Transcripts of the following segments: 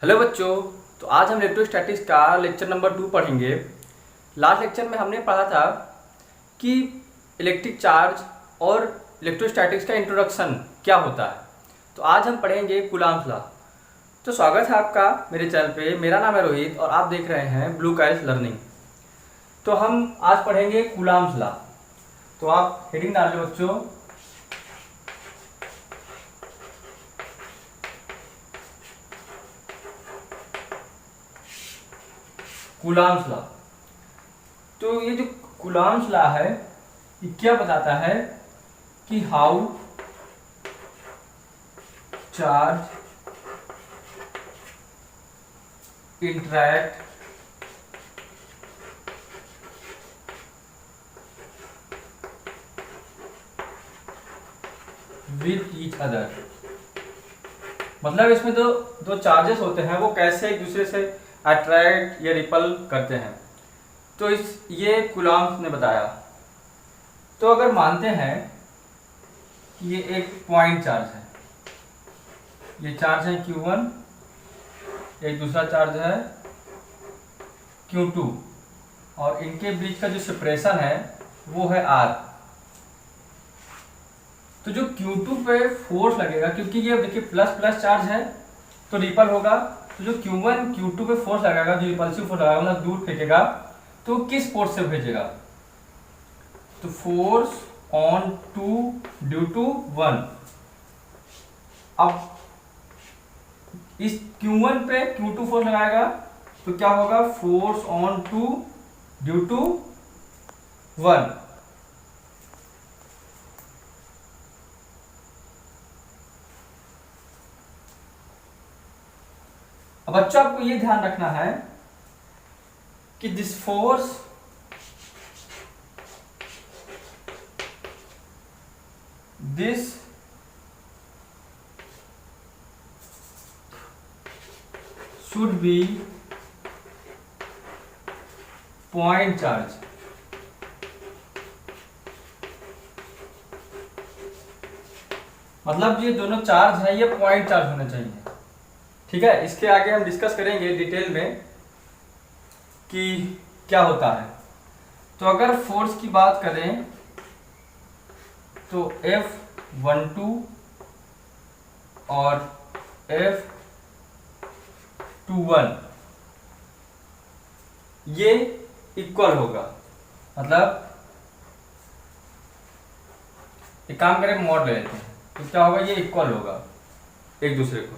Hello बच्चों। तो आज हम इलेक्ट्रोस्टैटिक्स का लेक्चर नंबर 2 पढ़ेंगे। लास्ट लेक्चर में हमने पढ़ा था कि इलेक्ट्रिक चार्ज और इलेक्ट्रोस्टैटिक्स का इंट्रोडक्शन क्या होता है। तो आज हम पढ़ेंगे कूलॉम्स लॉ। तो स्वागत है आपका मेरे चैनल पे। मेरा नाम है रोहित और आप देख रहे हैं ब्लू काइल्स लर्निंग। तो हम आज पढ़ेंगे कूलॉम्स लॉ। तो आप हेडिंग डाल लो बच्चों, कूलॉम्स लॉ। तो ये जो कूलॉम्स लॉ है ये क्या बताता है कि how charge interact with each other. मतलब इसमें दो दो चार्जेस होते हैं, वो कैसे एक दूसरे से अट्रैक्ट या रिपल करते हैं। तो ये कूलॉम्स ने बताया। तो अगर मानते हैं कि ये एक पॉइंट चार्ज है, ये चार्ज है Q1, एक दूसरा चार्ज है Q2 और इनके बीच का जो सेपरेशन है वो है R। तो जो Q2 पे फोर्स लगेगा, क्योंकि ये देखिए प्लस प्लस चार्ज है तो रिपल होगा। तो जो Q1 Q2 पे फोर्स लगाएगा, जो रिपल्सिव फोर्स लगाएगा, मतलब दूर फेंकेगा, तो किस फोर्स से भेजेगा? तो फोर्स ऑन 2 ड्यू टू 1। अब इस Q1 पे Q2 फोर्स लगाएगा तो क्या होगा? Force on 2 due to 1। अब बच्चों आपको ये ध्यान रखना है कि this force this should be point charge। मतलब ये दोनों चार्ज है, ये पॉइंट चार्ज होना चाहिए। ठीक है, इसके आगे हम डिस्कस करेंगे डिटेल में कि क्या होता है। तो अगर फोर्स की बात करें तो F12 और F21 ये इक्वल होगा। मतलब एक काम करें, मॉड ले लेते हैं, तो क्या होगा? ये इक्वल होगा एक दूसरे को।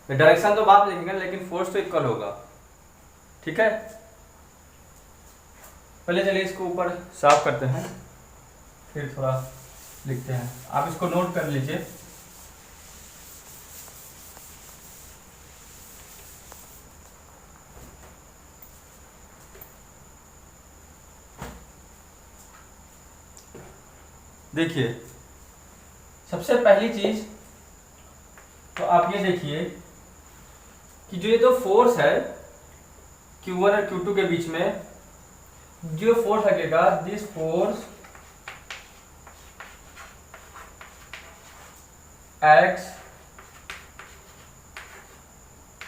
डायरेक्शन तो बाद में लिखेंगे लेकिन फोर्स तो इक्वल होगा। ठीक है, पहले चलिए इसको ऊपर साफ करते हैं, फिर थोड़ा लिखते हैं। आप इसको नोट कर लीजिए। देखिए, सबसे पहली चीज तो आप ये देखिए कि जो ये दो फोर्स है Q1 और Q2 के बीच में, जो फोर्स लगेगा, this force acts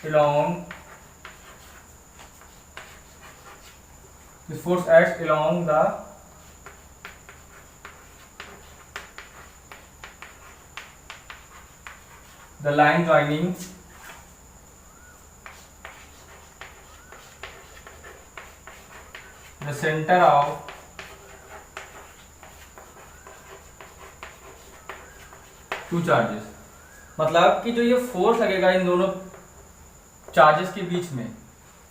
along the line joining the center of two charges। मतलब कि जो ये फोर्स लगेगा इन दोनों चार्जेस के बीच में,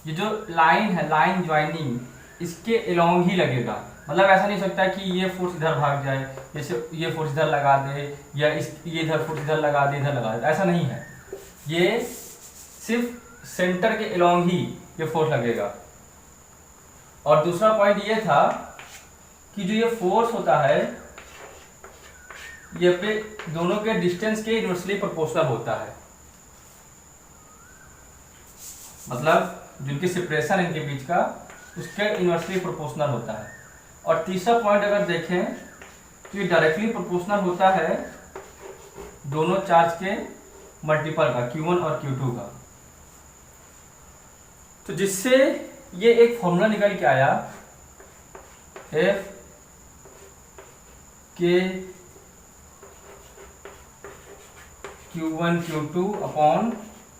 ये जो लाइन है, लाइन ज्वाइनिंग, इसके अलोंग ही लगेगा। मतलब ऐसा नहीं सकता कि ये फोर्स इधर भाग जाए, जैसे ये फोर्स इधर लगा दे, या ये इधर फोर्स इधर लगा दे, इधर लगा दे, ऐसा नहीं है। ये सिर्फ सेंटर के अलोंग ही ये फोर्स लगेगा। और दूसरा पॉइंट ये था कि जो ये फोर्स होता है ये पे दोनों के डिस्टेंस के इनवर्सली प्रोपोर्शनल होता है। मतलब जिनकी सेपरेशन इनके बीच का, उसके इनवर्सली प्रोपोर्शनल होता है। और तीसरा पॉइंट अगर देखें तो ये डायरेक्टली प्रोपोर्शनल होता है दोनों चार्ज के मल्टीपल का, Q1 और Q2 का। तो जिससे ये एक फॉर्मूला निकल के आया F k Q1 Q2 upon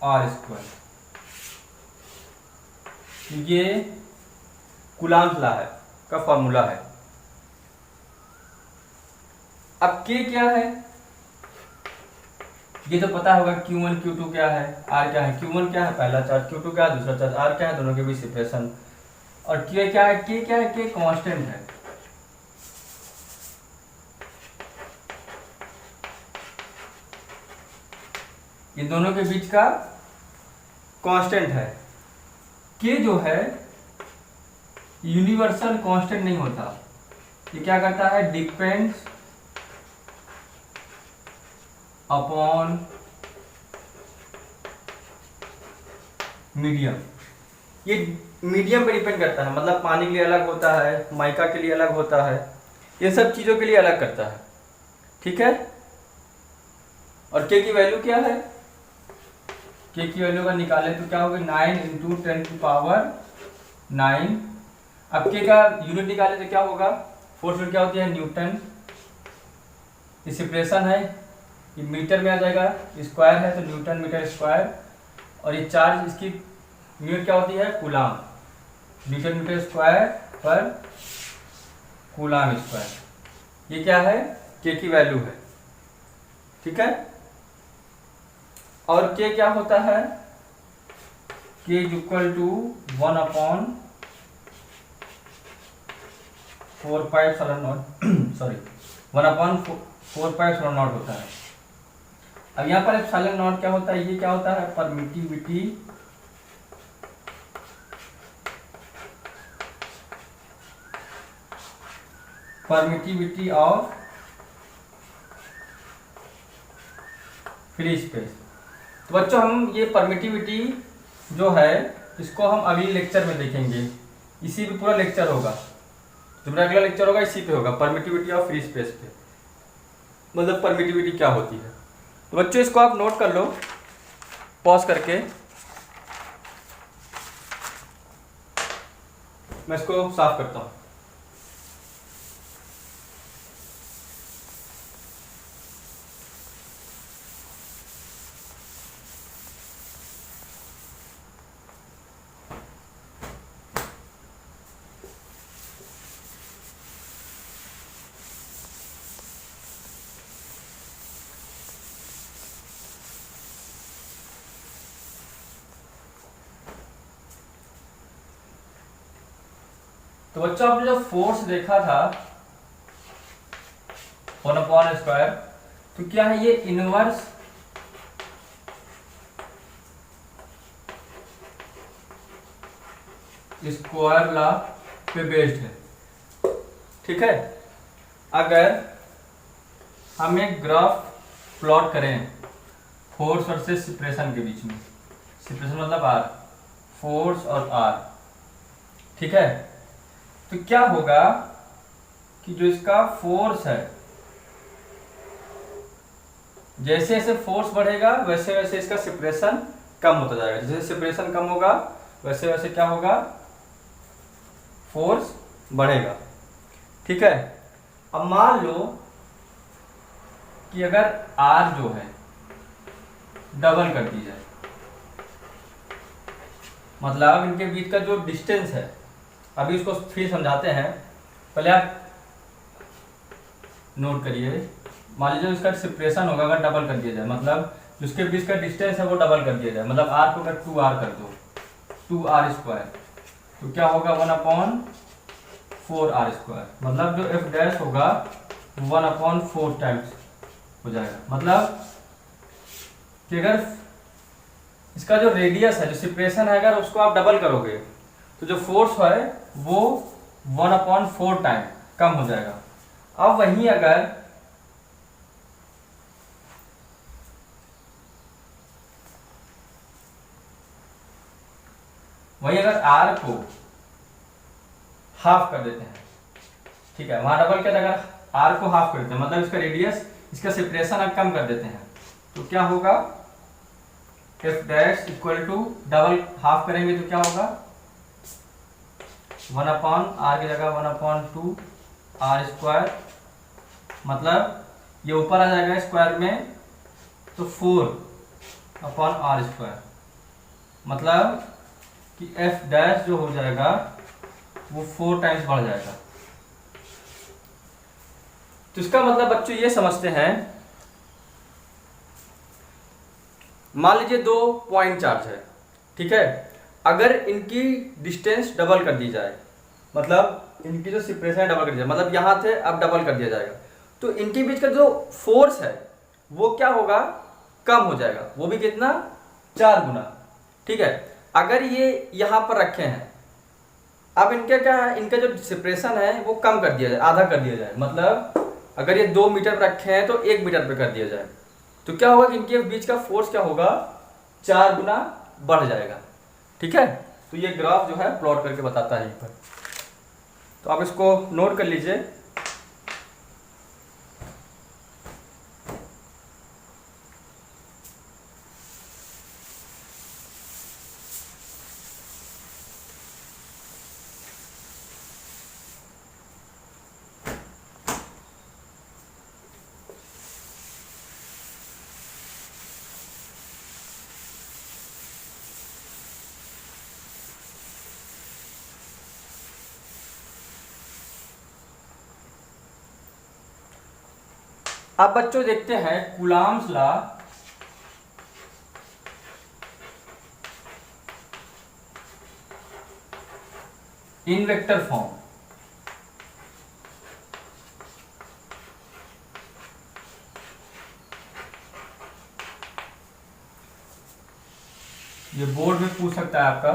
r square. ये कूलॉम्स लॉ है का फॉर्मूला है। अब K क्या है ये तो पता होगा, Q1 Q2 क्या है, R क्या है। Q1 क्या है पहला चार्ज, Q2 क्या है दूसरा चार्ज, R क्या है दोनों के बीच सेपरेशन, और K क्या है, K क्या है, K कांस्टेंट है। इन दोनों के बीच का कांस्टेंट है। K जो है यूनिवर्सल कांस्टेंट नहीं होता, ये क्या करता है, डिपेंड्स अपॉन मीडियम। ये मीडियम पे डिपेंड करता है, मतलब पानी के लिए अलग होता है, माइका के लिए अलग होता है, ये सब चीजों के लिए अलग करता है। ठीक है, और K की वैल्यू क्या है, K की वैल्यू अगर निकालें तो क्या होगा, 9 × 10⁹ 9। अब K का यूनिट निकालें तो क्या होगा, फोर्स यूनिट क्या होती है, न्यूटन। ये सेपरेशन है, ये मीटर में आ जाएगा, स्क्वायर है तो न्यूटन मीटर स्क्वायर, और ये चार्ज इसकी यूनिट क्या होती है, कूलाम, न्यूटन मीटर स्क्वायर पर कूलाम स्क्वायर। ये क्या है, K की वैल्यू है। ठीक है, और K क्या होता है, K = 1/4πε0 सॉरी 1/4πε0 होता है। अब यहाँ पर ε0 क्या होता है, ये क्या होता है, परमिटिविटी ऑफ फ्री स्पेस। तो बच्चों हम ये परमिटिविटी जो है इसको हम अगले लेक्चर में देखेंगे, इसी पे पूरा लेक्चर होगा, जो मेरा अगला लेक्चर होगा इसी पे होगा, परमिटिविटी ऑफ फ्री स्पेस पे, मतलब परमिटिविटी क्या होती है। तो बच्चों इसको आप नोट कर लो पॉज करके, मैं इसको साफ करता हूँ। तो बच्चों आपने जो फोर्स देखा था 1/2, तो क्या है, ये इनवर्स स्क्वायर लॉ पे बेस्ड है। ठीक है, अगर हम एक ग्राफ प्लॉट करें फोर्स वर्सेस सेपरेशन के बीच में, सेपरेशन मतलब R, फोर्स और R, ठीक है, तो क्या होगा कि जो इसका फोर्स है, जैसे जैसे फोर्स बढ़ेगा वैसे वैसे इसका सेपरेशन कम होता जाएगा। जैसे सेपरेशन कम होगा वैसे वैसे क्या होगा, फोर्स बढ़ेगा। ठीक है, अब मान लो कि अगर R जो है डबल कर दी जाए, मतलब इनके बीच का जो डिस्टेंस है, अभी इसको फिर समझाते हैं, पहले आप नोट करिए। मान लीजिए इसका सेपरेशन होगा अगर डबल कर दिया जाए, मतलब जिसके बीच का डिस्टेंस है वो डबल कर दिया जाए, मतलब R को अगर 2R कर दो, 2R², तो क्या होगा 1/4R², मतलब जो F' होगा 1/4 टाइम्स हो जाएगा। मतलब कि अगर इसका जो रेडियस है, जो सेपरेशन है, अगर उसको आप डबल करोगे तो जो फोर्स है वो 1/4 टाइम कम हो जाएगा। अब वहीं अगर R को हाफ कर देते हैं, ठीक है, वहां डबल किया, अगर R को हाफ कर देते हैं, मतलब इसका रेडियस, इसका सेपरेशन अब कम कर देते हैं, तो क्या होगा, F dash equal to double half करेंगे तो क्या होगा 1 अपॉन आर की जगह 1 अपॉन 2 आर स्क्वायर, मतलब ये ऊपर आ जाएगा स्क्वायर में तो 4 अपॉन आर स्क्वायर, मतलब कि एफ डैश जो हो जाएगा वो 4 टाइम्स बढ़ जाएगा। तो इसका मतलब बच्चों ये समझते हैं, मान लीजिए 2 पॉइंट चार्ज है, ठीक है, अगर इनकी डिस्टेंस डबल कर दी जाए, मतलब इनकी जो सेपरेशन है डबल कर दी जाए, मतलब यहाँ थे अब डबल कर दिया जाएगा, तो इनके बीच का जो फोर्स है वो क्या होगा, कम हो जाएगा, वो भी कितना 4 गुना, ठीक है। अगर ये यहाँ पर रखे हैं, अब इनके क्या है, इनका जो सेपरेशन है वो कम कर दिया जाए, आधा कर दिया जाए, मतलब अगर ये 2 मीटर पर रखे हैं तो 1 मीटर पे कर दिया जाए, तो क्या होगा कि इनके बीच का फोर्स क्या होगा 4 गुना बढ़ जाएगा, ठीक है। तो ये ग्राफ जो है प्लॉट करके बताता है यहीं पर, तो आप इसको नोट कर लीजिए। अब बच्चों देखते हैं Coulomb's law in vector form. ये बोर्ड में पूछ सकता है आपका,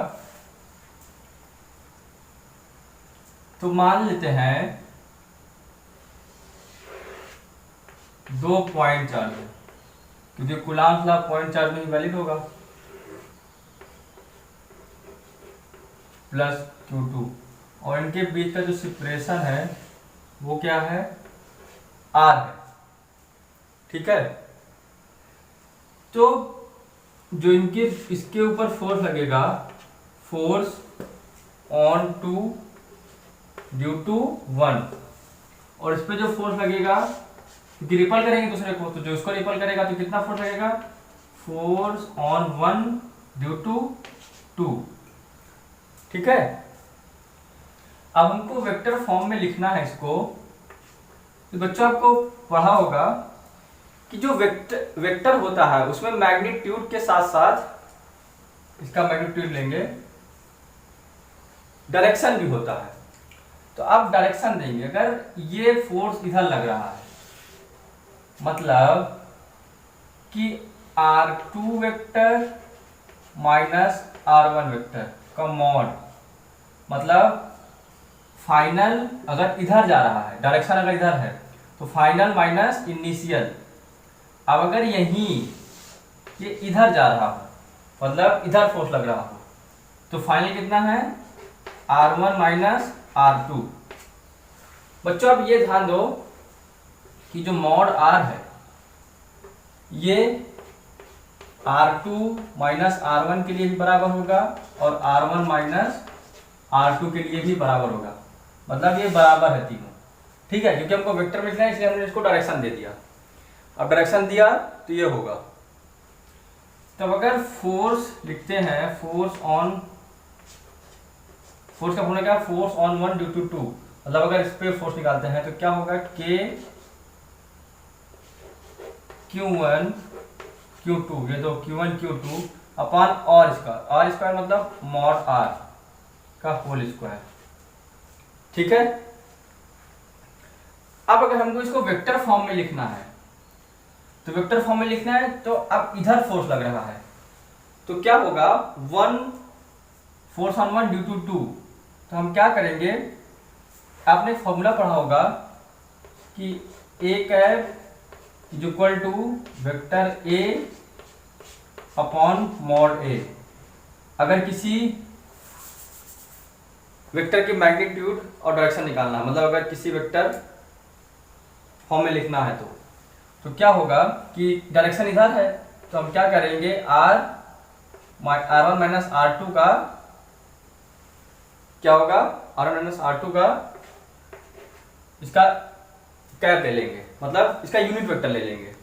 तो मान लेते हैं 2 पॉइंट चार्ज है, क्योंकि कूलॉम्स लॉ पॉइंट चार्ज में वैलिड होगा, प्लस Q2, और इनके बीच का जो सेपरेशन है वो क्या है R है, ठीक है। तो जो इनके इसके ऊपर फोर्स लगेगा, force on two due to 1, और इस पे जो फोर्स लगेगा, क्योंकि रिपल करेंगे दूसरे को, तो जो इसको रिपल करेगा तो कितना फोर्स लगेगा, फोर्स ऑन 1 ड्यू टू 2, ठीक है। अब हमको वेक्टर फॉर्म में लिखना है इसको, तो बच्चों आपको पढ़ा होगा कि जो वेक्टर होता है उसमें मैग्नीट्यूड के साथ साथ इसका मैग्नीट्यूड लेंगे, डायरेक्शन भी होता है। तो आप डायरेक्शन देंगे, अगर ये फोर्स इधर लग रहा है, मतलब कि R2 vector minus R1 vector का मॉड, मतलब फाइनल अगर इधर जा रहा है, डायरेक्शन अगर इधर है तो फाइनल माइनस इनिशियल। अब अगर यहीं ये इधर जा रहा हो, मतलब इधर फोर्स लग रहा हो, तो फाइनल कितना है R1 माइनस R2। बच्चों अब ये ध्यान दो कि जो मॉड R है ये R2 माइनस R1 के लिए भी बराबर होगा और R1 माइनस R2 के लिए भी बराबर होगा, मतलब ये बराबर है तीनों, ठीक है। क्योंकि हमको वेक्टर मिलना है इसलिए हमने इसको डायरेक्शन दे दिया। अब डायरेक्शन दिया तो ये होगा। तब अगर फोर्स लिखते हैं, फोर्स का फॉर्मूला क्या, फोर्स ऑन 1 ड्यू टू 2, मतलब अगर इस पे फोर्स निकालते हैं तो क्या होगा K Q1 Q2, ये दो Q1 Q2 upon r square मतलब मॉड R का होल स्क्वायर, ठीक है। अब अगर हमको इसको वेक्टर फॉर्म में लिखना है, तो वेक्टर फॉर्म में लिखना है तो अब इधर फोर्स लग रहा है, तो क्या होगा 1 फोर्स ऑन 1 ड्यू टू 2, तो हम क्या करेंगे, आपने फॉर्मूला पढ़ा होगा कि A cap is equal to vector A upon mod A। अगर किसी वेक्टर की मैग्नीट्यूड और डायरेक्शन निकालना है, मतलब अगर किसी वेक्टर फॉर्म में लिखना है तो क्या होगा कि डायरेक्शन इधर है, तो हम क्या करेंगे R R1 माइनस R2 का क्या होगा, R1 माइनस R2 का इसका कैप ले लेंगे, मतलब इसका यूनिट वेक्टर ले लेंगे।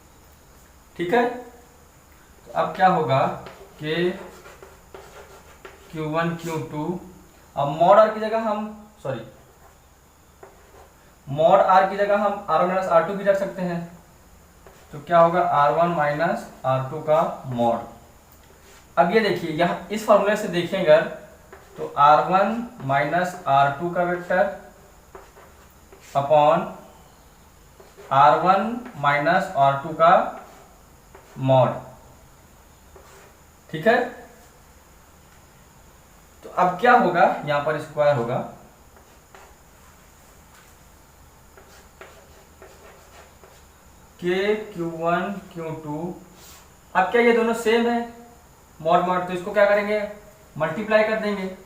ठीक है, तो अब क्या होगा कि Q1 Q2, अब मॉड R की जगह हम मॉड R की जगह हम R1 माइनस R2 भी रख सकते हैं। तो क्या होगा R1 माइनस R2 का मॉड। अब ये देखिए यहाँ इस फॉर्मूले से देखेंगे तो R1 माइनस R2 का vector upon R1 minus R2 का मॉड। ठीक है, तो अब क्या होगा, यहां पर स्क्वायर होगा, Q1 Q2। अब क्या ये दोनों सेम है मॉड मॉड, तो इसको क्या करेंगे, मल्टीप्लाई कर देंगे।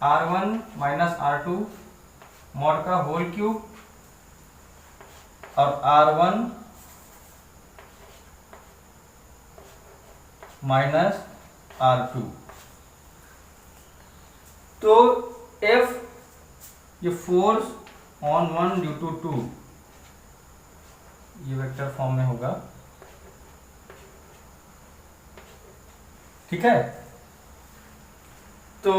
R1 माइनस R2 मॉड का होल क्यूब और R1 माइनस R2। तो F ये फोर्स ऑन 1 ड्यू टू 2 ये वेक्टर फॉर्म में होगा। ठीक है, तो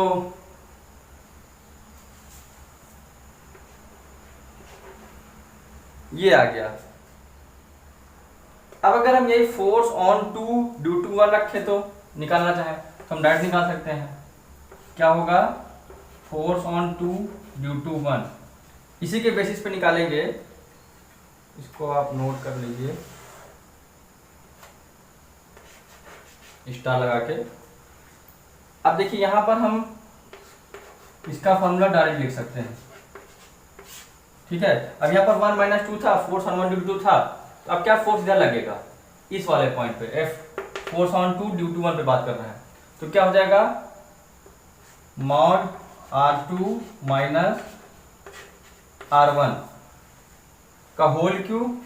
ये आ गया। अब अगर हम यही फोर्स ऑन 2 ड्यू टू 1 रखें तो निकालना चाहें तो हम डायरेक्ट निकाल सकते हैं। क्या होगा, फोर्स ऑन 2 ड्यू टू 1, इसी के बेसिस पे निकालेंगे। इसको आप नोट कर लीजिए स्टार लगा के। अब देखिए यहां पर हम इसका फॉर्मूला डायरेक्ट लिख सकते हैं। ठीक है, अब यहाँ पर 1 माइनस 2 था, फोर्स ऑन 1 ड्यू टू 2 था, तो अब क्या फोर्स इधर लगेगा इस वाले पॉइंट पे, F force on 2 due to 1 पे बात कर रहा है। तो क्या हो जाएगा, मॉड R2 माइनस R1 का होल क्यूब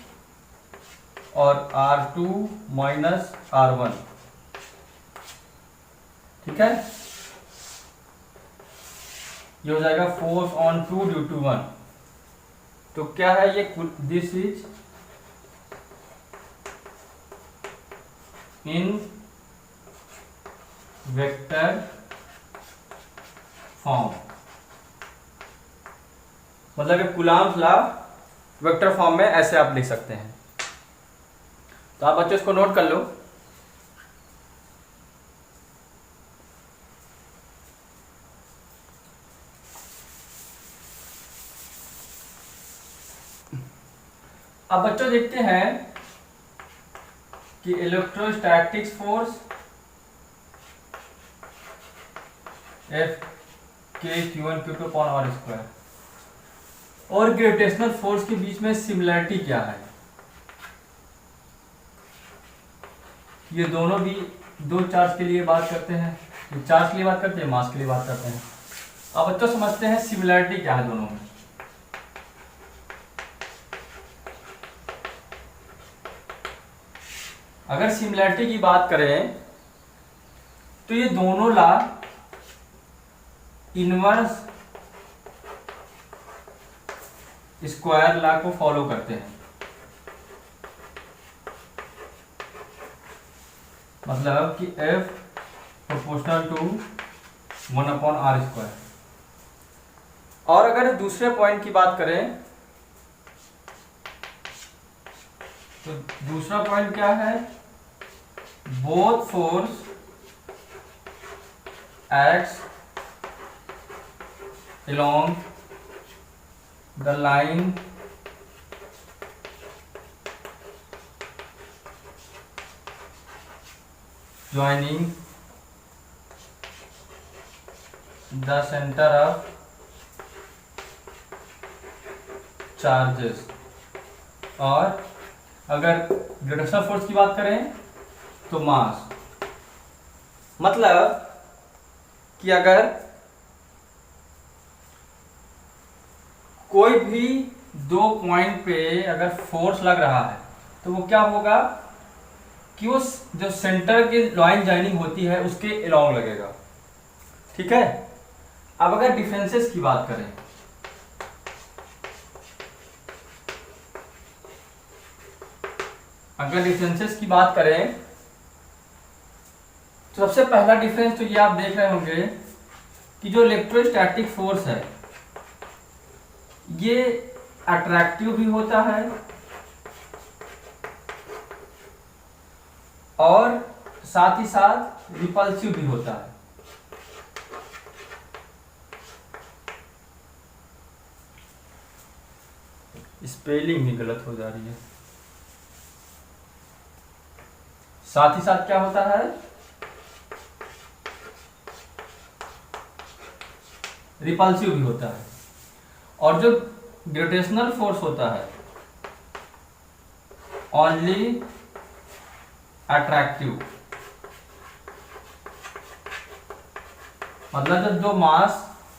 और R2 माइनस R1। ठीक है, ये हो जाएगा फोर्स ऑन 2 ड्यू टू 1। तो क्या है ये, this is in vector form, मतलब कि कूलॉम्स लॉ वेक्टर फॉर्म में ऐसे आप लिख सकते हैं। तो आप बच्चों इसको नोट कर लो। अब बच्चों देखते हैं कि electrostatics force F K Q1 Q2 upon R square और ग्रेविटेशनल फोर्स के बीच में सिमिलरिटी क्या है। ये दोनों भी दो चार्ज के लिए बात करते हैं, ये चार्ज के लिए बात करते हैं, मास के लिए बात करते हैं। अब बच्चों समझते हैं सिमिलरिटी क्या है दोनों में। अगर सिमिलरिटी की बात करें तो ये दोनों लॉ इनवर्स स्क्वायर लॉ को फॉलो करते हैं। मतलब कि F proportional to 1 upon R square. और अगर दूसरे पॉइंट की बात करें तो दूसरा पॉइंट क्या है, both force acts along the line joining the center of charges। और अगर ग्रेविटेशनल फोर्स की बात करें तो मास। मतलब कि अगर कोई भी दो पॉइंट पे अगर फोर्स लग रहा है तो वो क्या होगा कि उस जो सेंटर की लाइन जॉइनिंग होती है उसके अलोंग लगेगा। ठीक है। अब अगर डिफरेंसेस की बात करें, तो सबसे पहला डिफरेंस तो ये आप देख रहे होंगे कि जो इलेक्ट्रोस्टैटिक फोर्स है ये अट्रैक्टिव भी होता है और साथ ही साथ रिपल्सिव भी होता है। स्पेलिंग ही गलत हो जा रही है। साथ ही साथ क्या होता है, रिपल्सिव भी होता है। और जो ग्रेविटेशनल फोर्स होता है ओनली अट्रैक्टिव, मतलब जब दो मास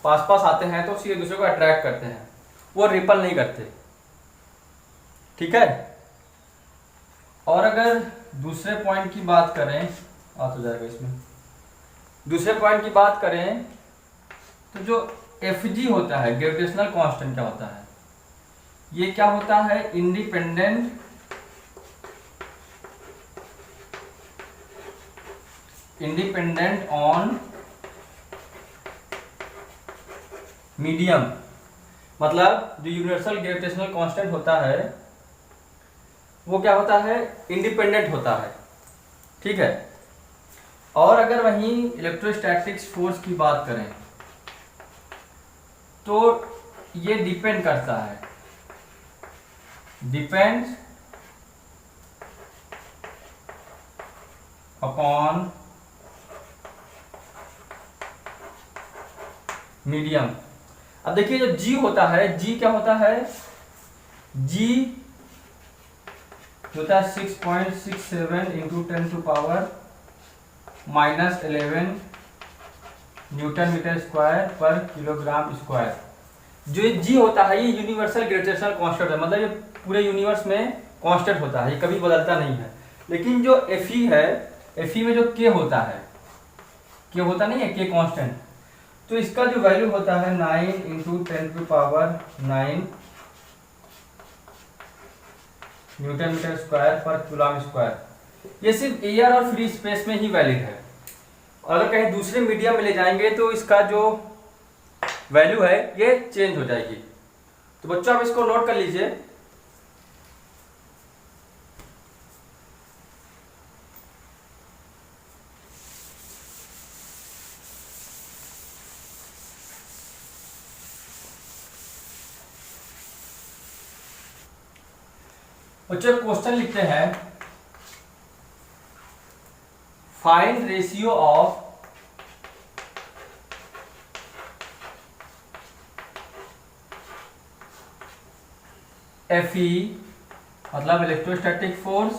पास पास आते हैं तो एक दूसरे को अट्रैक्ट करते हैं, वो रिपल नहीं करते। ठीक है। और अगर दूसरे पॉइंट की बात करें, आ तो जाएगा इसमें, दूसरे पॉइंट की बात करें तो जो Fg होता है ग्रेविटेशनल कांस्टेंट क्या होता है, ये क्या होता है, इंडिपेंडेंट ऑन मीडियम। मतलब जो यूनिवर्सल ग्रेविटेशनल कांस्टेंट होता है वो क्या होता है, इंडिपेंडेंट होता है। ठीक है। और अगर वहीं इलेक्ट्रोस्टैटिक्स फोर्स की बात करें तो ये डिपेंड करता है, डिपेंड्स अपॉन मीडियम। अब देखिए जो G होता है, G क्या होता है, G होता है 6.67 इंटू 10⁻⁻11 न्यूटन मीटर स्क्वायर पर किलोग्राम स्क्वायर। जो G होता है ये यूनिवर्सल ग्रेविटेशनल कांस्टेंट है, मतलब ये पूरे यूनिवर्स में कांस्टेंट होता है, ये कभी बदलता नहीं है। लेकिन जो Fe है, Fe में जो K होता है, K होता नहीं है, K कांस्टेंट, तो इसका जो वैल्यू होता है 9 इंटू 10⁻9 न्यूटन मीटर स्क्वायर पर कूलम स्क्वायर। ये सिर्फ एयर और फ्री स्पेस में ही वैलिड है। और अगर कहीं दूसरे मीडियम में ले जाएंगे तो इसका जो वैल्यू है ये चेंज हो जाएगी। तो बच्चों आप इसको नोट कर लीजिए। बच्चों क्वेश्चन लिखते हैं, फाइंड रेशियो ऑफ Fe मतलब electrostatic force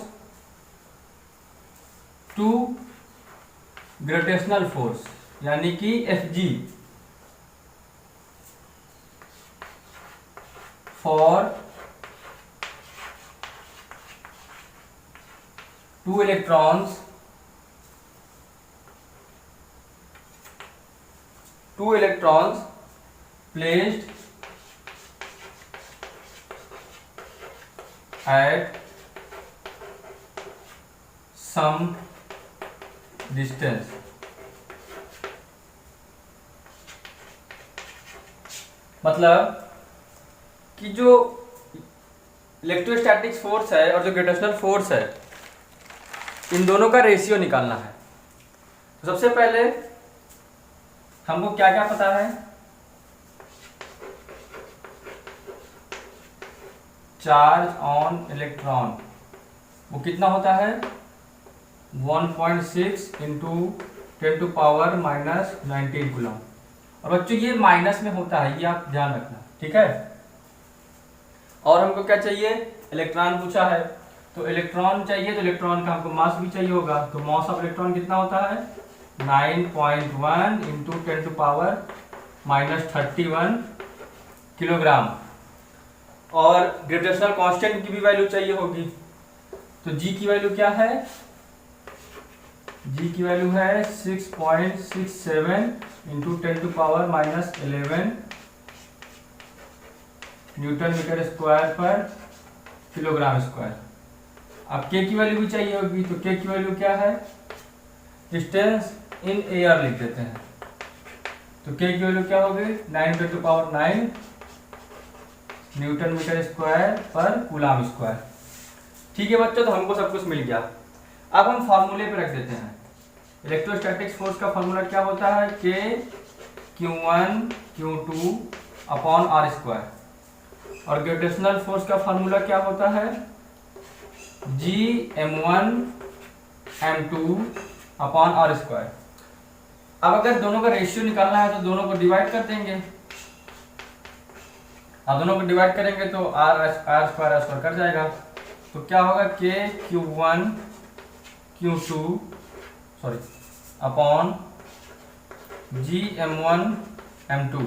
to gravitational force यानी कि Fg for two electrons placed at some distance। मतलब कि जो इलेक्ट्रोस्टैटिक फोर्स है और जो ग्रेविटेशनल फोर्स है इन दोनों का रेशियो निकालना है। तो सबसे पहले हमको क्या क्या पता है, चार्ज ऑन इलेक्ट्रॉन वो कितना होता है 1.6 इंटू 10⁻⁻19 कूलम। और बच्चों ये माइनस में होता है, ये आप ध्यान रखना। ठीक है। और हमको क्या चाहिए, इलेक्ट्रॉन पूछा है, तो इलेक्ट्रॉन चाहिए तो इलेक्ट्रॉन का हमको मास भी चाहिए होगा। तो मास ऑफ इलेक्ट्रॉन कितना होता है 9.1 इंटू 10⁻31 किलोग्राम। और ग्रेविटेशनल कांस्टेंट की भी वैल्यू चाहिए होगी। तो G की वैल्यू क्या है जी की वैल्यू है 6.67 इंटू 10⁻⁻11 न्यूटन मीटर स्क्वायर पर किलोग्राम स्क्वायर। अब के की वैल्यू भी चाहिए होगी, तो के की वैल्यू क्या है, डिस्टेंस इन एयर लिख देते हैं। तो के की वैल्यू क्या होगी, 9×9 न्यूटन मीटर स्क्वायर पर कूलाम स्क्वायर। ठीक है बच्चों, तो हमको सब कुछ मिल गया। अब हम फार्मूले पे रख देते हैं। इलेक्ट्रोस्टैटिक्स फोर्स का फार्मूला क्या होता है, k Q1 Q2 upon r square. और ग्रेविटेशनल फोर्स का फार्मूला क्या होता है, G M1 M2 upon r square. अब अगर दोनों का रेशियो निकालना है तो दोनों को डिवाइड कर देंगे। अब दोनों को डिवाइड करेंगे तो आर स्क्वायर कट जाएगा। तो क्या होगा, के Q1 Q2 upon G M1 M2।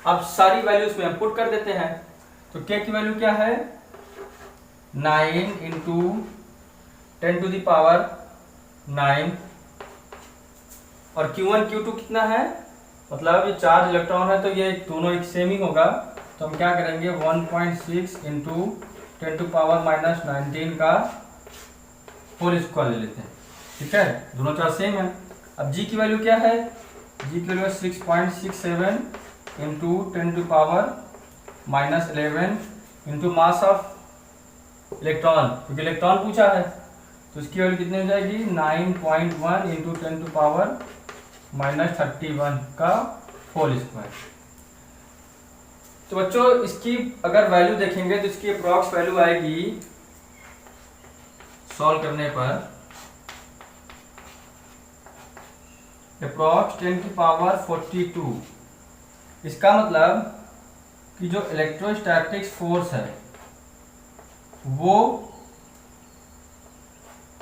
अब सारी वैल्यूज में हम पुट कर देते हैं। तो के की वैल्यू क्या है, 9 इंटू 10⁻9 और Q1 Q2 कितना है, मतलब ये चार्ज इलेक्ट्रॉन है तो ये दोनों एक सेम ही होगा। तो हम क्या करेंगे, 1.6 इंटू 10⁻⁻19 का होल स्क्वायर ले लेते हैं। ठीक है, दोनों चार्ज सेम है। अब जी की वैल्यू क्या है, जी की value 6.67 into 10⁻⁻11 into mass of electron, क्योंकि इलेक्ट्रॉन पूछा है तो इसकी वैल्यू कितनी हो जाएगी, 9.1 इंटू 10⁻31 का होल स्क्वायर। तो बच्चों इसकी अगर वैल्यू देखेंगे तो इसकी अप्रॉक्स वैल्यू आएगी सॉल्व करने पर अप्रॉक्स 10⁻42। इसका मतलब कि जो इलेक्ट्रोस्टैटिक्स फोर्स है वो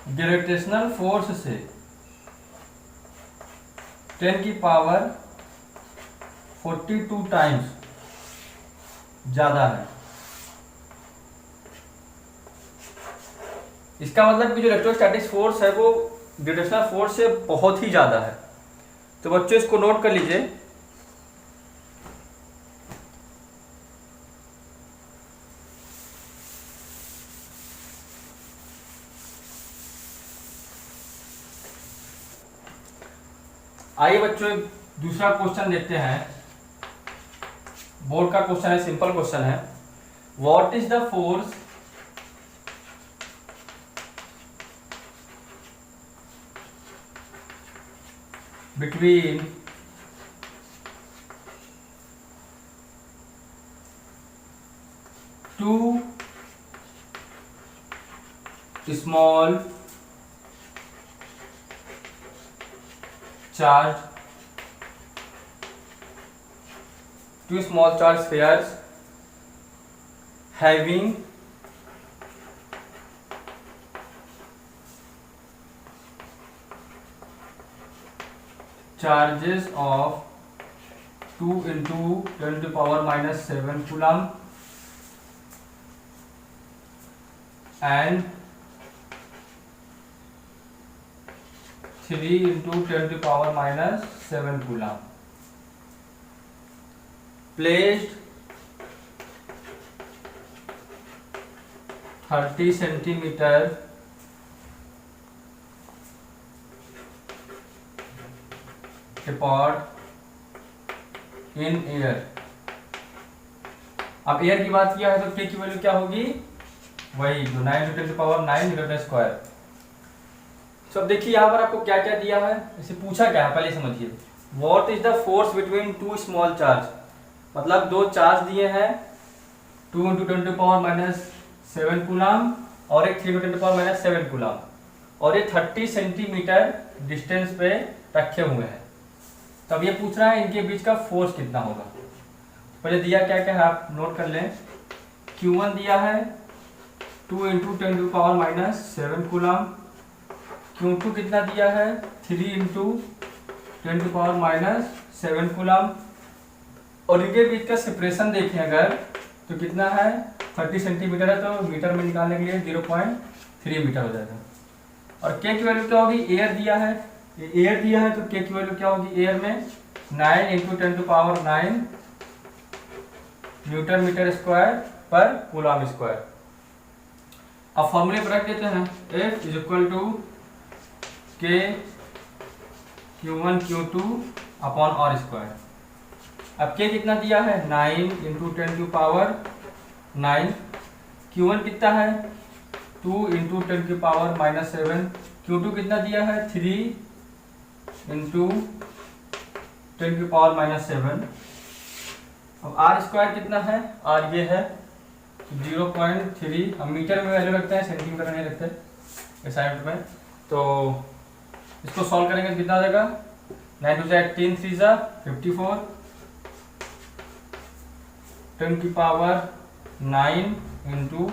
ग्रेविटेशनल फोर्स से 10⁻42 टाइम्स ज्यादा है। इसका मतलब कि जो इलेक्ट्रोस्टैटिक्स फोर्स है वो ग्रेविटेशनल फोर्स से बहुत ही ज्यादा है। तो बच्चों इसको नोट कर लीजिए। आइए बच्चों दूसरा क्वेश्चन देखते हैं। बोर्ड का क्वेश्चन है, सिंपल क्वेश्चन है। What is the force between two small charged spheres having charges of 2 into 10⁻⁻7 coulomb and 3 into 10⁻⁻7 coulomb placed 30 centimeter apart in air। अब एयर की बात किया है तो के की वैल्यू क्या होगी, वही जो 9×10⁻9 न्यूटन स्क्वायर। तो अब देखिए यहाँ पर आपको क्या क्या दिया है, इसे पूछा क्या है पहले समझिए। What is the force between two small charge, मतलब दो चार्ज दिए हैं 2 × 10⁻⁷ कूलम और एक 3 × 10⁻7 कूलम और ये 30 सेंटीमीटर डिस्टेंस पे रखे हुए हैं। तब ये पूछ रहा है इनके बीच का फोर्स कितना होगा। पहले दिया क्या क्या है आप नोट कर लें। Q1 दिया है 2 × 10⁻⁷ कूलम, Q2 कितना दिया है 3 × 10⁻⁷ कूलम और इनके बीच का सेपरेशन देखें अगर तो कितना है 30 सेंटीमीटर है, तो मीटर में निकालने के लिए 0.3 मीटर हो जाएगा। और के की वैल्यू क्या होगी, एयर दिया है, एयर दिया है तो के की वैल्यू क्या होगी एयर में 9 इंटू 10⁹ न्यूटन मीटर स्क्वायर पर कूलम स्क्वायर। अब फॉर्मूले पर रख देते हैं, F इज इक्वल टू के Q1 Q2 upon r square. अब के कितना दिया है 9 इंटू 10⁹ Q1 कितना है 2 इंटू 10⁻⁻7, Q2 कितना दिया है 3 इंटू 10⁻⁻7। अब आर स्क्वायर कितना है, आर ये है 0.3, हम मीटर में वैल्यू रखते हैं, सेंटीमीटर नहीं रखते असाइनमेंट में। तो इसको सॉल्व करेंगे तो कितना आ जाएगा 9 टू 18 3 जा 54, 10⁻9 इंटू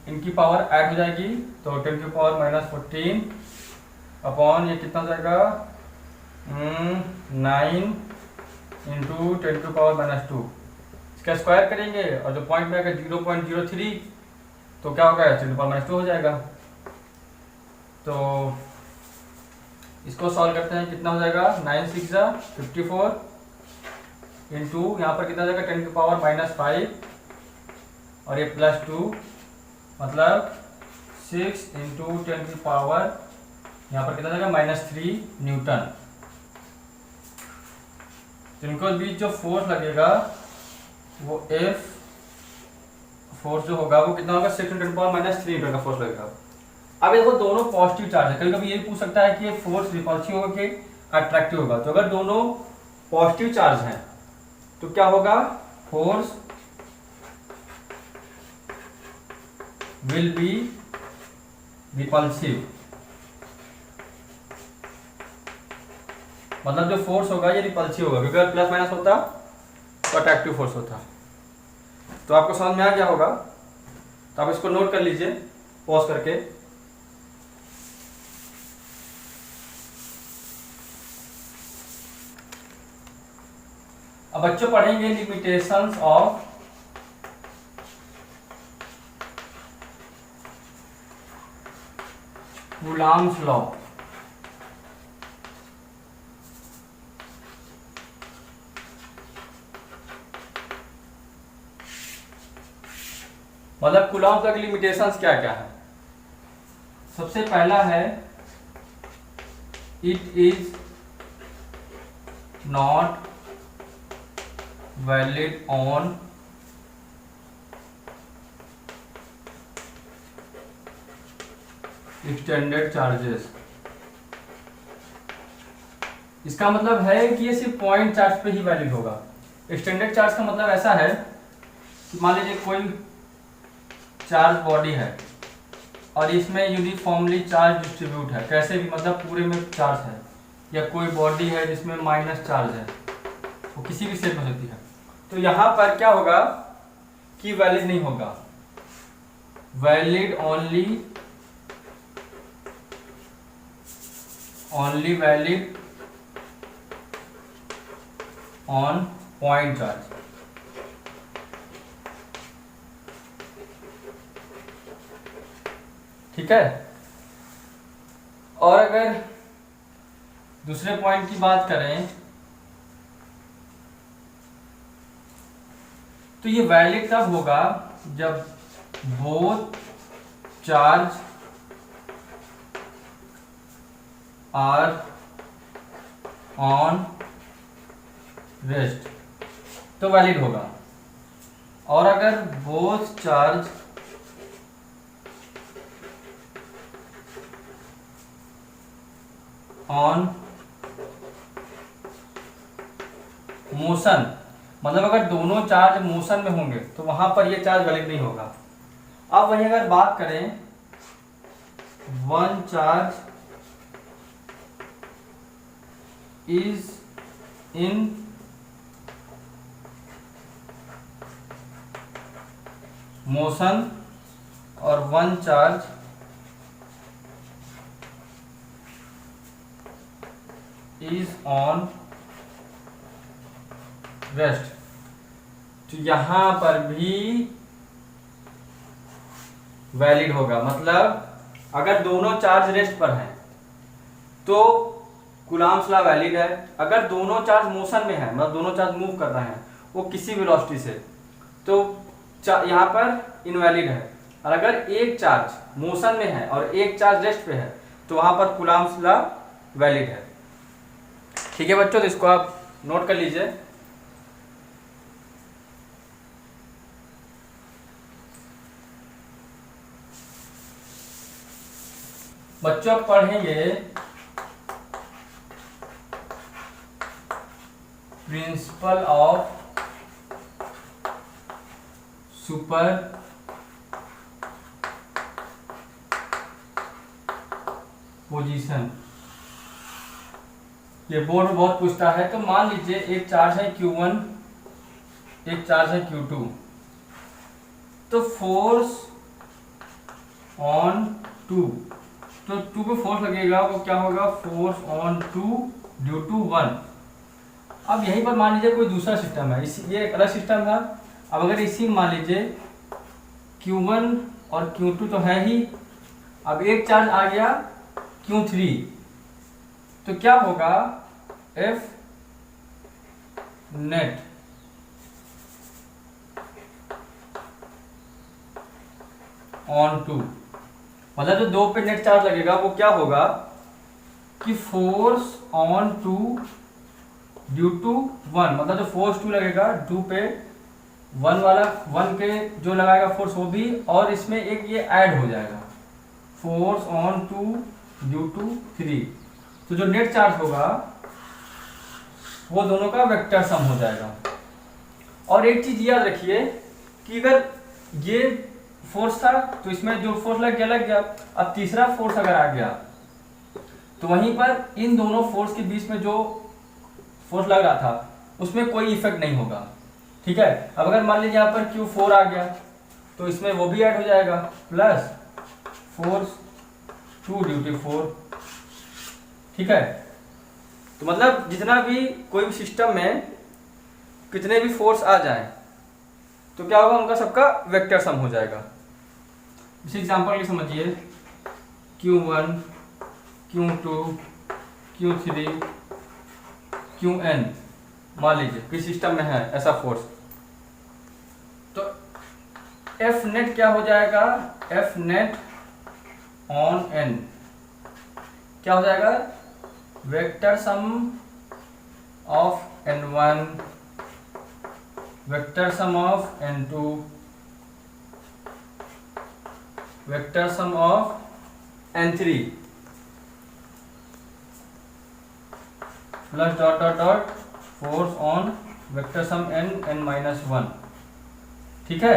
इनकी पावर ऐड हो जाएगी तो 10⁻⁻14 अपॉन ये कितना हो जाएगा 9 इंटू 10⁻⁻2। इसका स्क्वायर करेंगे और जो पॉइंट में आएगा 0.03 तो क्या होगा 10⁻⁻2 हो जाएगा। तो इसको सॉल्व करते हैं, कितना हो जाएगा 9 6 जा 54 इंटू यहाँ पर कितना हो जाएगा 10⁻5 और ये +2 मतलब 6 इंटू 10⁻, यहाँ पर कितना हो जाएगा -3 न्यूटन। इनको बीच जो फोर्स लगेगा वो F फोर्स जो होगा वो कितना होगा 6 × 10⁻³ न्यूटन का फोर्स लगेगा। अब देखो दोनों पॉजिटिव चार्ज है, कभी कभी ये पूछ सकता है कि ये फोर्स रिपल्सिव होगा कि अट्रैक्टिव होगा। तो अगर दोनों पॉजिटिव चार्ज हैं तो क्या होगा फोर्स विल बी रिपल्सिव, मतलब जो फोर्स होगा ये रिपल्सिव होगा, क्योंकि अगर प्लस माइनस होता तो अट्रैक्टिव फोर्स होता। तो आपको समझ में आ गया होगा, तो आप इसको नोट कर लीजिए पॉज करके। अब बच्चों पढ़ेंगे लिमिटेशंस ऑफ कूलम्स लॉ। मतलब कूलम्स लॉ की लिमिटेशंस क्या क्या है। सबसे पहला है it is not valid on extended charges. इसका मतलब है कि ये सिर्फ पॉइंट चार्ज पे ही वैलिड होगा। एक्सटेंडेड चार्ज का मतलब ऐसा है कि मान लीजिए कोई चार्ज बॉडी है और इसमें यूनिफॉर्मली चार्ज डिस्ट्रीब्यूट है, कैसे भी मतलब पूरे में चार्ज है, या कोई बॉडी है जिसमें माइनस चार्ज है, वो किसी भी शेप में होती है। तो यहाँ पर क्या होगा कि वैलिड नहीं होगा, valid only valid on point charge. ठीक है। और अगर दूसरे पॉइंट की बात करें तो ये वैलिड तब होगा जब both charge are on rest तो वैलिड होगा। और अगर बोथ चार्ज ऑन मोशन, मतलब अगर दोनों चार्ज मोशन में होंगे तो वहां पर ये चार्ज वैलिड नहीं होगा। अब वहीं अगर बात करें one charge is in motion और one charge is on rest, तो यहां पर भी वैलिड होगा। मतलब अगर दोनों चार्ज रेस्ट पर हैं तो कूलम्ब्स लॉ वैलिड है। अगर दोनों चार्ज मोशन में है, मतलब दोनों चार्ज मूव कर रहे हैं वो किसी वेलोसिटी से, तो यहाँ पर इनवैलिड है। और अगर एक चार्ज मोशन में है और एक चार्ज रेस्ट पे है तो वहां पर कूलम्ब्स लॉ वैलिड है। ठीक है बच्चों, तो इसको आप नोट कर लीजिए। बच्चों आप पढ़ेंगे प्रिंसिपल ऑफ सुपर पोजीशन। ये बोर्ड में बहुत पूछता है। तो मान लीजिए एक चार्ज है Q1, एक चार्ज है Q2, तो फोर्स ऑन 2, तो 2 पे फोर्स लगेगा वो क्या होगा, फोर्स ऑन 2 ड्यू टू 1। अब यहीं पर मान लीजिए कोई दूसरा सिस्टम है, ये एक अलग सिस्टम है। अब अगर इसी में मान लीजिए Q1 और Q2 तो है ही, अब एक चार्ज आ गया Q3, तो क्या होगा, F नेट ऑन 2, मतलब जो 2 पे नेट चार्ज लगेगा वो क्या होगा कि फोर्स ऑन 2 ड्यू टू 1, मतलब जो फोर्स 2 लगेगा 2 पे 1 वाला 1 के जो लगाएगा फोर्स वो भी, और इसमें एक ये ऐड हो जाएगा फोर्स ऑन 2 ड्यू टू 3। तो जो नेट चार्ज होगा वो दोनों का वेक्टर सम हो जाएगा। और एक चीज याद रखिए कि अगर ये फोर्स था तो इसमें जो फोर्स लग गया, अब तीसरा फोर्स अगर आ गया तो वहीं पर इन दोनों फोर्स के बीच में जो फोर्स लग रहा था उसमें कोई इफेक्ट नहीं होगा। ठीक है, अब अगर मान लीजिए यहाँ पर Q4 आ गया तो इसमें वो भी ऐड हो जाएगा, प्लस फोर्स 2 ड्यू टू 4। ठीक है, तो मतलब जितना भी कोई भी सिस्टम में कितने भी फोर्स आ जाए तो क्या होगा, उनका सबका वेक्टर सम हो जाएगा। इस एग्जांपल के लिए समझिए Q1, Q2, Q3, Qn, मान लीजिए किस सिस्टम में है ऐसा फोर्स, तो F नेट क्या हो जाएगा, F नेट ऑन n क्या हो जाएगा, vector sum of n1, vector sum of n2, vector sum of n3 plus dot dot dot force on vector sum n-1। ठीक है,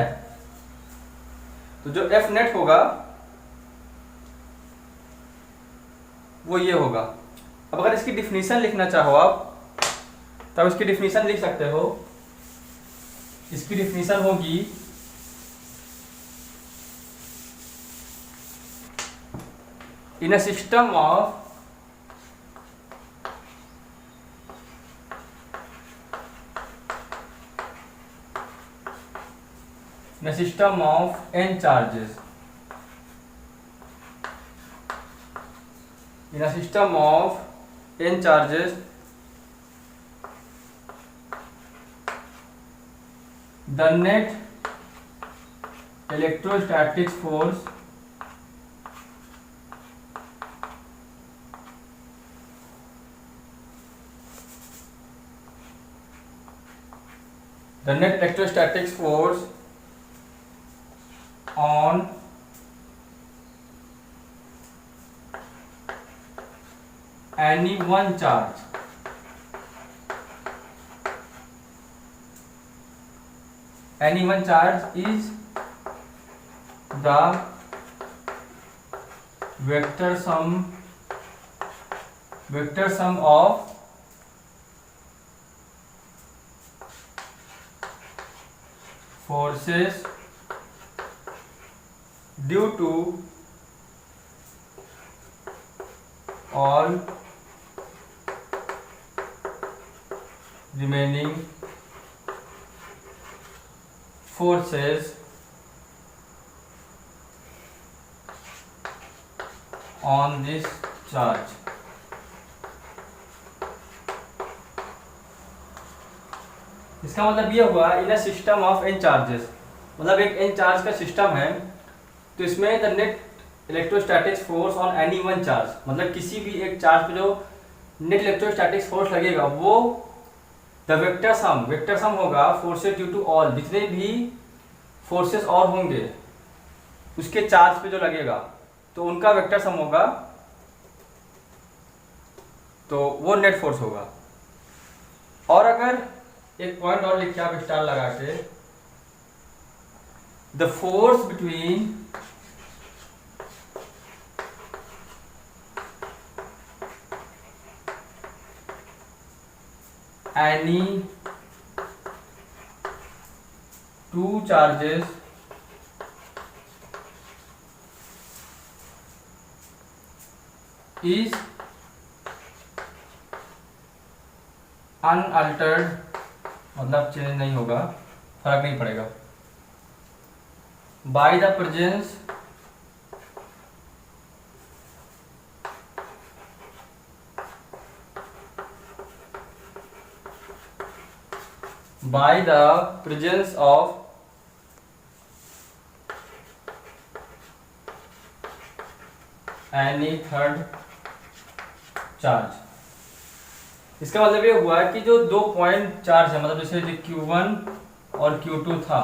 तो जो F नेट होगा वो ये होगा। अब अगर इसकी डिफिनीशन लिखना चाहो आप तब इसकी डिफिनीशन लिख सकते हो। इसकी डिफिनीशन होगी in a system of n charges, in a system of n charges, the net electrostatic force on any one charge is the vector sum of forces due to all remaining forces on this charge. इसका मतलब ये हुआ in a system of n charges, मतलब एक n charge का system है, तो इसमें the net electrostatic force on any one charge, मतलब किसी भी एक चार्ज पे जो नेट इलेक्ट्रोस्टैटिक फोर्स लगेगा वो द वेक्टर सम होगा फोर्सेस ड्यू टू ऑल, जितने भी फोर्सेस और होंगे उसके चार्ज पे जो लगेगा तो उनका वेक्टर सम होगा, तो वो नेट फोर्स होगा। और अगर एक पॉइंट और लिखिए आप स्टार लगा के, the force between any two charges is unaltered, मतलब चेंज नहीं होगा, फर्क नहीं पड़ेगा, by the presence of any third charge. इसका मतलब ये हुआ कि जो दो पॉइंट चार्ज है, मतलब जैसे Q1 और Q2 था,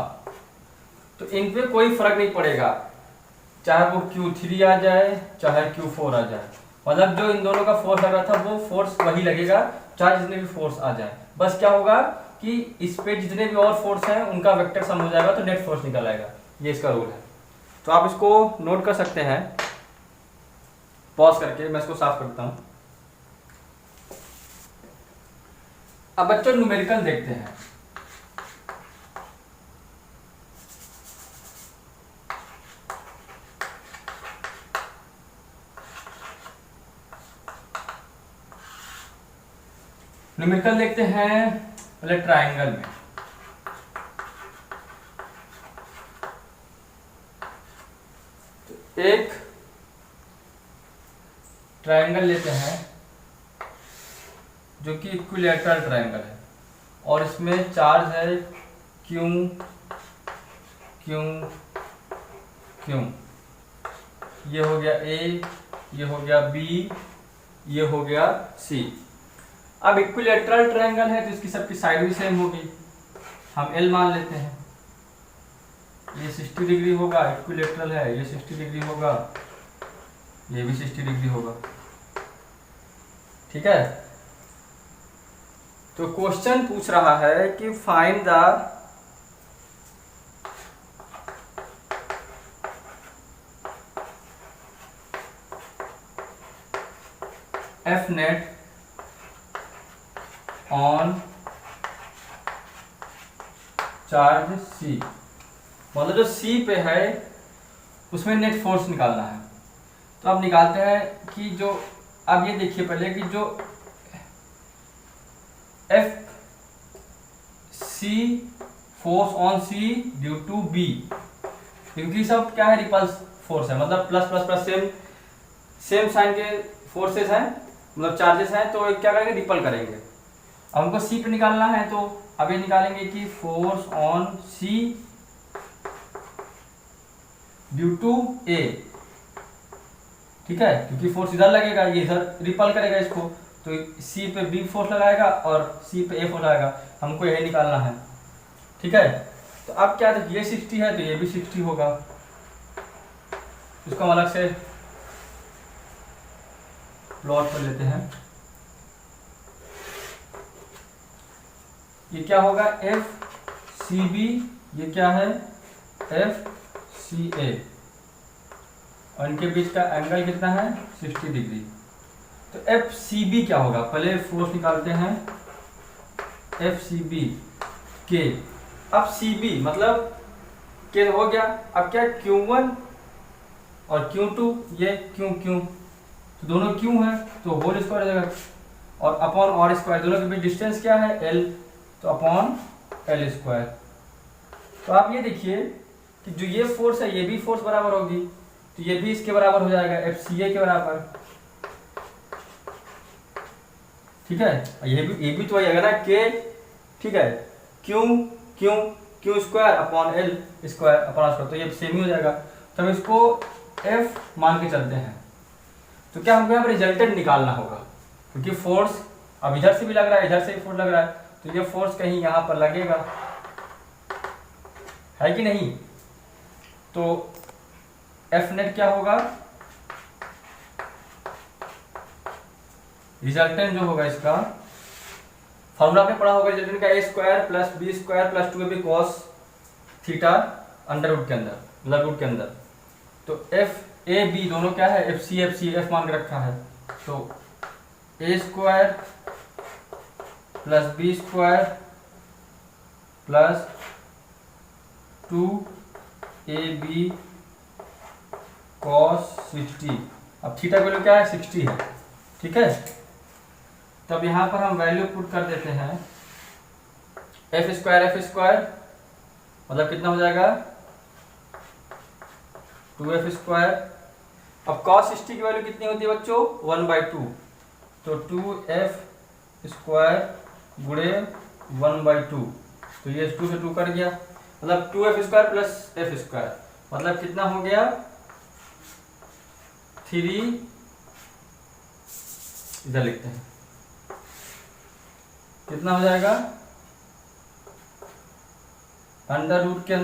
तो इन पे कोई फर्क नहीं पड़ेगा, चाहे वो Q3 आ जाए चाहे Q4 आ जाए, मतलब जो इन दोनों का फोर्स लग रहा था वो फोर्स वही लगेगा चाहे जितने भी फोर्स आ जाए। बस क्या होगा कि इस पे जितने भी और फोर्स हैं उनका वेक्टर सम हो जाएगा तो नेट फोर्स निकल आएगा, ये इसका रूल है। तो आप इसको नोट कर सकते हैं, पॉज करके मैं इसको साफ करता हूं। अब बच्चों न्यूमेरिकल देखते हैं। न्यूमेरिकल देखते हैं पहले ट्रायंगल में। तो एक ट्रायंगल लेते हैं जो कि इक्विलैटरल ट्रायंगल है, और इसमें चार्ज है Q Q Q, ये हो गया A, ये हो गया B, ये हो गया C। अब इक्विलैटरल ट्रायंगल है तो इसकी सबकी साइड भी सेम होगी, हम L मान लेते हैं। ये 60 डिग्री होगा, इक्विलैटरल है, ये 60 डिग्री होगा, ये भी 60 डिग्री होगा, ठीक है। तो क्वेश्चन पूछ रहा है कि find the F net on charge C, मतलब जो C पे है उसमें नेट फोर्स निकालना है। तो अब निकालते हैं कि जो, अब ये देखिए पहले कि जो F C force on C due to B, क्योंकि सब क्या है रिपल्स फोर्स है, मतलब plus plus plus same sign के फोर्सेस हैं, मतलब चार्जेस हैं, तो क्या करेंगे रिपल करेंगे। अब हमको C पे निकालना है, तो अब ये निकालेंगे कि force on C due to A, ठीक है, क्योंकि फोर्स इधर लगेगा, ये इधर रिपल करेगा इसको, तो C पे B फोर्स लगाएगा और C पे A फोर्स लगाएगा, हमको यही निकालना है, ठीक है। तो अब क्या है, ये 60 है तो ये भी 60 होगा, इसको हम अलग से प्लॉट कर लेते हैं। ये क्या होगा एफ सी बी, ये क्या है एफ सी ए, और इनके बीच का एंगल कितना है 60 डिग्री। तो एफ सी बी क्या होगा, पहले फोर्स निकालते हैं, एफ सी बी के, अब सी बी मतलब के हो गया, अब क्या Q1 और Q2, ये Q तो दोनों Q है तो होल स्क्वायर हो जाएगा, और अपॉन और स्क्वायर, दोनों के बीच डिस्टेंस क्या है L, तो अपॉन L स्क्वायर। तो आप ये देखिए कि जो ये फोर्स है ये भी फोर्स बराबर होगी, तो ये भी इसके बराबर हो जाएगा, FCA के बराबर। ठीक है, ये भी तो वही है ना के, ठीक है, q square upon l square upon r square, तो ये सेम ही हो जाएगा। तो हम इसको F मान के चलते हैं। तो क्या हमको यहाँ पर रिजल्टेंट निकालना होगा, क्योंकि फोर्स अब इधर से भी लग रहा है, इधर से भी फोर्स लग रहा है, तो ये फोर्स कहीं यहाँ पर लगेगा, है कि नहीं। तो F नेट क्या होगा, रिजल्टेंट जो होगा इसका फॉर्मूला आपने पढ़ा होगा, रिजल्टेंट का a square plus b square plus 2ab cos theta under root के अंदर, मतलब रूट के अंदर। तो F A B दोनों क्या है, F मान के रखा है, तो a square plus b square plus 2ab cos 60। अब थीटा की वैल्यू क्या है, 60 है। ठीक है, तब यहां पर हम वैल्यू पुट कर देते हैं, एफ स्क्वायर मतलब कितना हो जाएगा, 2f स्क्वायर। अब cos 60 की वैल्यू कितनी होती है बच्चों, 1/2, तो 2f स्क्वायर गुणे 1/2, तो ये 2 से 2 कर गया, मतलब 2f square plus f square, मतलब कितना हो गया 3, इधर लिखते हैं कितना हो जाएगा, अंडर रूट के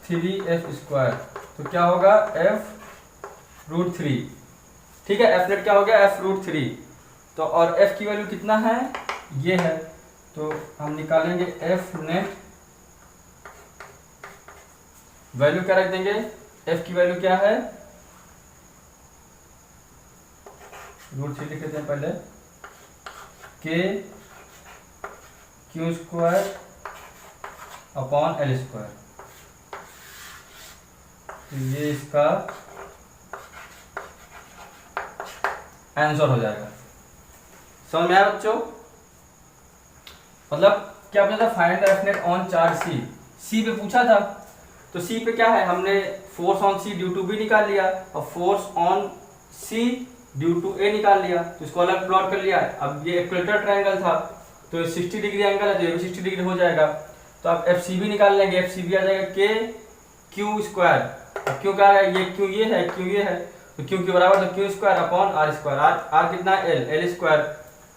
3f स्क्वायर, तो क्या होगा f√3। ठीक है, f नेट क्या हो गया, f√3। तो और f की वैल्यू कितना है, ये है, तो हम निकालेंगे f नेट, वैल्यू क्या रख देंगे, f की वैल्यू क्या है, √3 लिख लेते हैं पहले, Q square upon l square, तो ये इसका आंसर हो जाएगा। समझ में आया बच्चों, मतलब क्या पूछा था, find the F net on charge C पे पूछा था, तो सी पे क्या है, हमने force on C due to B निकाल लिया और force on C due to A निकाल लिया, तो इसको अलग प्लॉट कर लिया। अब ये इक्वेटर ट्रायंगल था, तो 60 डिग्री एंगल है, तो ये भी 60 डिग्री हो जाएगा। तो अब एफ सी बी निकाल लेंगे, एफ सी बी आ जाएगा के क्यू स्क्वायर, अब क्यू क्या है, ये क्यू ये है, क्यू ये है, तो क्यू के बराबर, तो q square upon r square, r कितना है, एल स्क्वायर।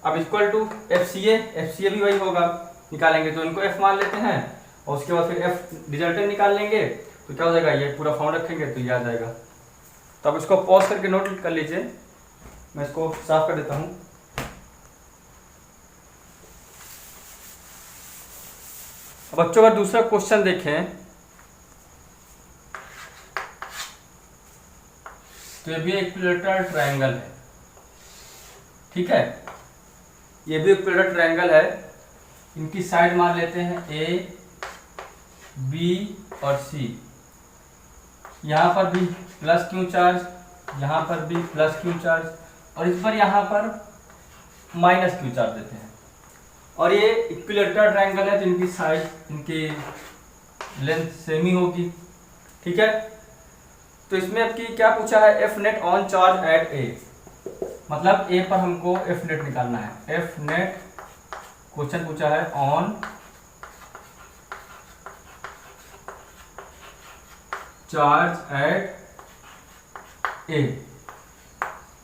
अब equal to F C A भी वही होगा, निकालेंगे, तो इनको एफ मान लेते हैं और उसके बाद फिर एफ रिजल्टेंट निकाल लेंगे, तो क्या हो जाएगा, ये पूरा फॉर्म रखेंगे तो ये आ जाएगा। तो अब इसको पॉज करके नोट कर लीजिए, मैं इसको साफ कर देता हूं। अब बच्चों अगर दूसरा क्वेश्चन देखें, तो ये भी इक्विलेटरल ट्रायंगल है। ठीक है, ये भी इक्विलेटरल ट्रायंगल है, इनकी साइड मान लेते हैं ए बी और सी, यहां पर भी प्लस क्यू चार्ज, यहां पर भी प्लस क्यू चार्ज, और इस पर यहां पर माइनस क्यू चार्ज देते हैं। और ये इक्विलेटरल ट्रायंगल है, तो इनकी साइड, इनकी लेंथ सेम ही होगी। ठीक है, तो इसमें आपकी क्या पूछा है, F net on charge at A, मतलब ए पर हमको एफ नेट निकालना है। एफ नेट क्वेश्चन पूछा है ऑन चार्ज एट ए,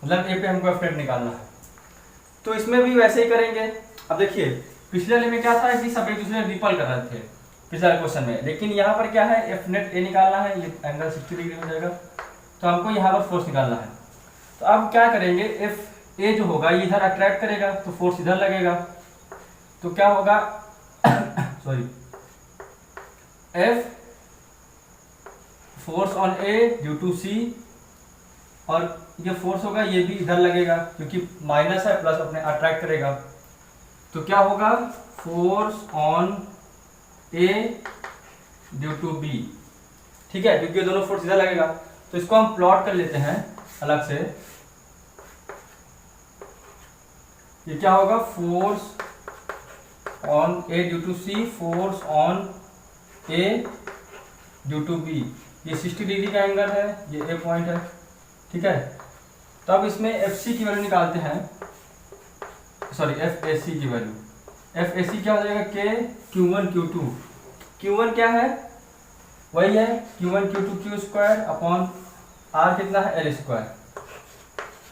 मतलब ए पे हमको एफ नेट निकालना है। तो इसमें भी वैसे ही करेंगे। अब देखिए पिछले वाले में क्या था कि सब एक दूसरे रिपल कर रहे थे पिछले क्वेश्चन में, लेकिन यहाँ पर क्या है, एफ नेट ए निकालना है, ये एंगल 60 डिग्री हो जाएगा, तो हमको यहाँ पर फोर्स निकालना है। तो अब क्या करेंगे, एफ ए जो होगा ये इधर अट्रैक्ट करेगा, तो फोर्स इधर लगेगा, तो क्या होगा sorry, F force on A due to C, और ये फोर्स होगा ये भी इधर लगेगा, क्योंकि माइनस है प्लस अपने अट्रैक्ट करेगा, तो क्या होगा, force on A due to B. ठीक है, क्योंकि ये दोनों फोर्स इधर लगेगा, तो इसको हम प्लॉट कर लेते हैं अलग से। ये क्या होगा, force on A due to C, force on A due to B, ये 60 डिग्री का एंगल है, ये ए पॉइंट है, ठीक है। तो अब इसमें एफ सी की वैल्यू निकालते हैं, सॉरी एफ ए सी की वैल्यू। एफ ए सी क्या हो जाएगा, के Q1 Q2। Q1 क्या है, वही है Q1 Q2 Q square upon are कितना है, एल स्क्वायर।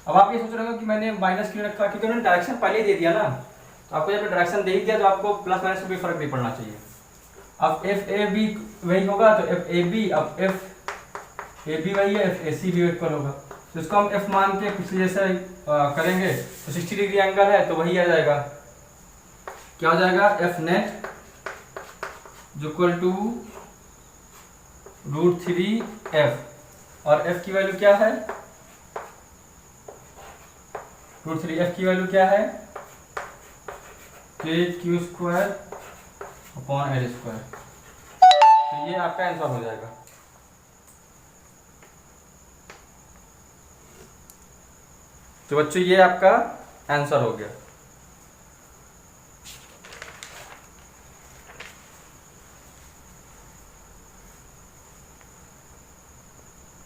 अब आप ये सोच रहे हो कि मैंने माइनस क्यों रखा, क्योंकि उन्होंने डायरेक्शन पहले ही दे दिया ना, तो आपको जब डायरेक्शन दे ही दिया तो आपको प्लस माइनस में भी फर्क नहीं पड़ना चाहिए। अब एफ ए बी वही होगा तो एफ ए बी, अब एफ ए बी वही है, एफ ए सी भी इक्वल होगा, तो इसको हम एफ मान के पिछले जैसे करेंगे तो 60 डिग्री एंगल है तो वही आ जाएगा, क्या हो जाएगा, F net equal to √3f, और f की वैल्यू क्या है, √3f की वैल्यू क्या है, के Q square upon l square. तो ये आपका आंसर हो जाएगा। तो बच्चों ये आपका आंसर हो गया।